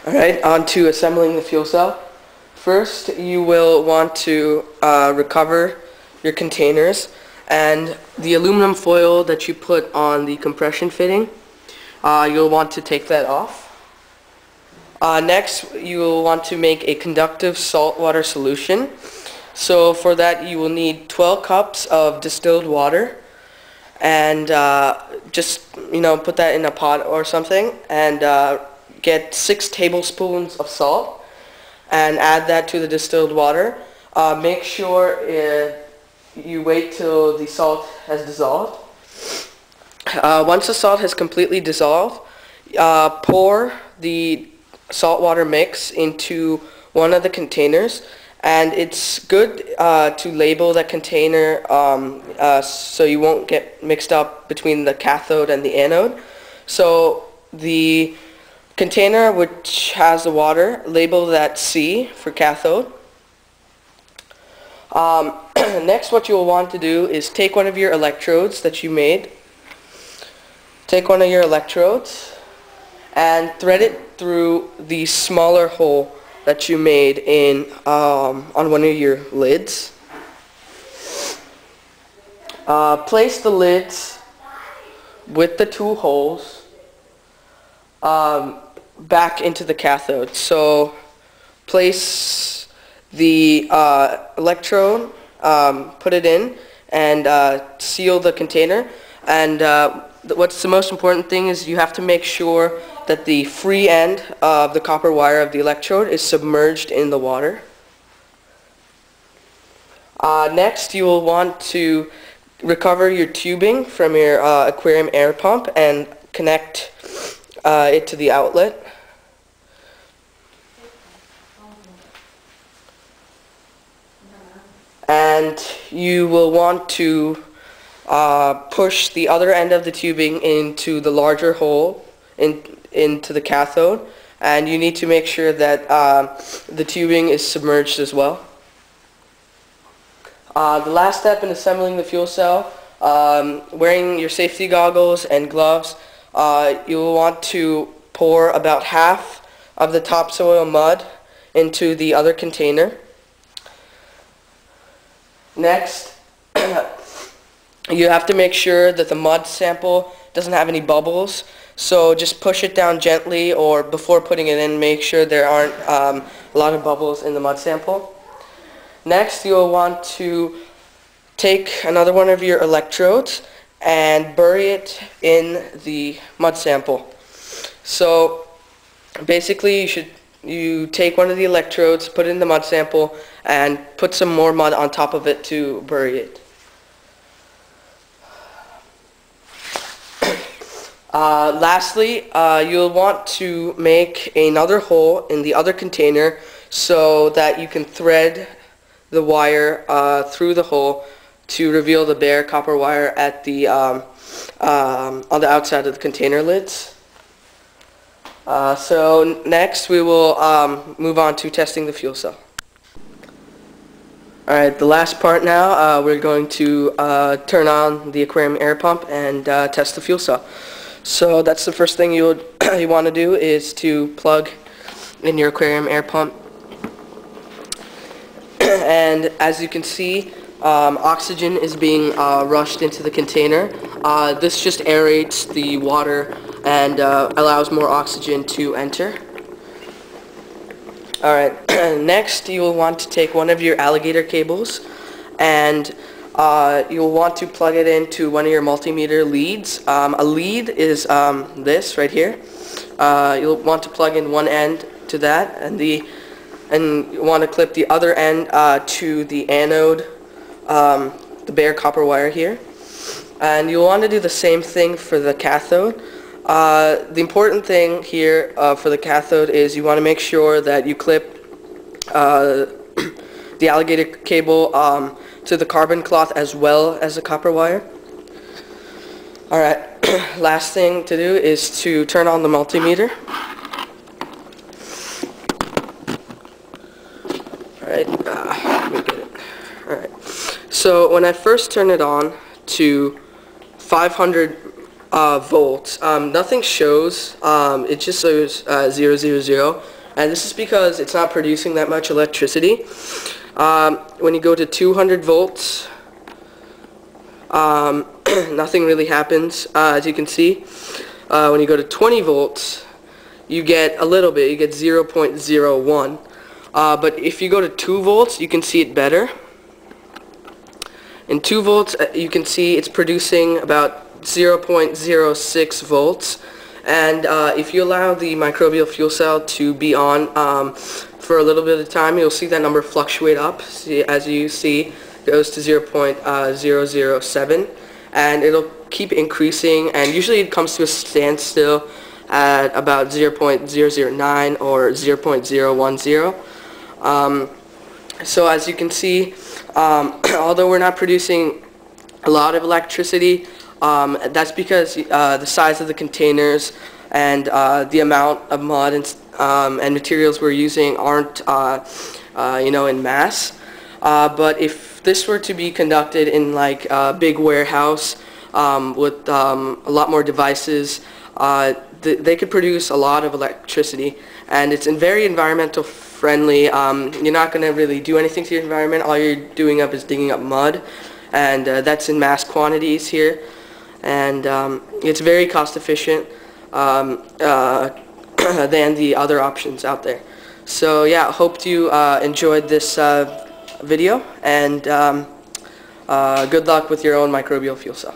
Alright, on to assembling the fuel cell. First, you will want to recover your containers and the aluminum foil that you put on the compression fitting. You'll want to take that off. Next, you will want to make a conductive saltwater solution. So for that, you will need 12 cups of distilled water, and just put that in a pot or something, and get 6 tablespoons of salt and add that to the distilled water. Make sure you wait till the salt has dissolved. Once the salt has completely dissolved, pour the saltwater mix into one of the containers, and it's good to label that container so you won't get mixed up between the cathode and the anode. So the container which has the water, label that C for cathode. Next, what you'll want to do is take one of your electrodes that you made. Take one of your electrodes and thread it through the smaller hole that you made in on one of your lids. Place the lids with the 2 holes back into the cathode. So place the electrode, put it in, and seal the container. And what's the most important thing is you have to make sure that the free end of the copper wire of the electrode is submerged in the water. Next, you will want to recover your tubing from your aquarium air pump and connect it to the outlet. And you will want to push the other end of the tubing into the larger hole into the cathode, and you need to make sure that the tubing is submerged as well. The last step in assembling the fuel cell, wearing your safety goggles and gloves, you will want to pour about half of the topsoil mud into the other container. Next, you have to make sure that the mud sample doesn't have any bubbles, so just push it down gently, or before putting it in, make sure there aren't a lot of bubbles in the mud sample. Next, you'll want to take another one of your electrodes and bury it in the mud sample. So basically you take one of the electrodes, put it in the mud sample, and put some more mud on top of it to bury it. Lastly, you'll want to make another hole in the other container so that you can thread the wire through the hole to reveal the bare copper wire at the on the outside of the container lids. So next we will move on to testing the fuel cell. Alright, the last part now, we're going to turn on the aquarium air pump and test the fuel cell. So that's the first thing you want to do, is to plug in your aquarium air pump. And as you can see, oxygen is being rushed into the container. This just aerates the water and allows more oxygen to enter. Alright, next you will want to take one of your alligator cables, and you'll want to plug it into one of your multimeter leads. A lead is this right here. You'll want to plug in one end to that, and you want to clip the other end to the anode, the bare copper wire here. And you'll want to do the same thing for the cathode. The important thing here for the cathode is you want to make sure that you clip the alligator cable to the carbon cloth as well as the copper wire. Alright, last thing to do is to turn on the multimeter. Alright, let me get it. Alright, so when I first turn it on to 500 volts. Nothing shows. It just shows 000, and this is because it's not producing that much electricity. When you go to 200 volts, nothing really happens, as you can see. When you go to 20 volts, you get a little bit. You get 0.01. But if you go to 2 volts, you can see it better. In 2 volts, you can see it's producing about 0.06 volts. And if you allow the microbial fuel cell to be on for a little bit of time, you'll see that number fluctuate up. As you see, it goes to 0.007, and it'll keep increasing, and usually it comes to a standstill at about 0.009 or 0.010. So as you can see, although we're not producing a lot of electricity, that's because the size of the containers and the amount of mud and materials we're using aren't in mass. But if this were to be conducted in like a big warehouse with a lot more devices, they could produce a lot of electricity, and it's very environmental friendly. You're not going to really do anything to your environment. All you're doing is digging up mud, and that's in mass quantities here, and it's very cost efficient than the other options out there. So yeah, hope you enjoyed this video, and good luck with your own microbial fuel cell.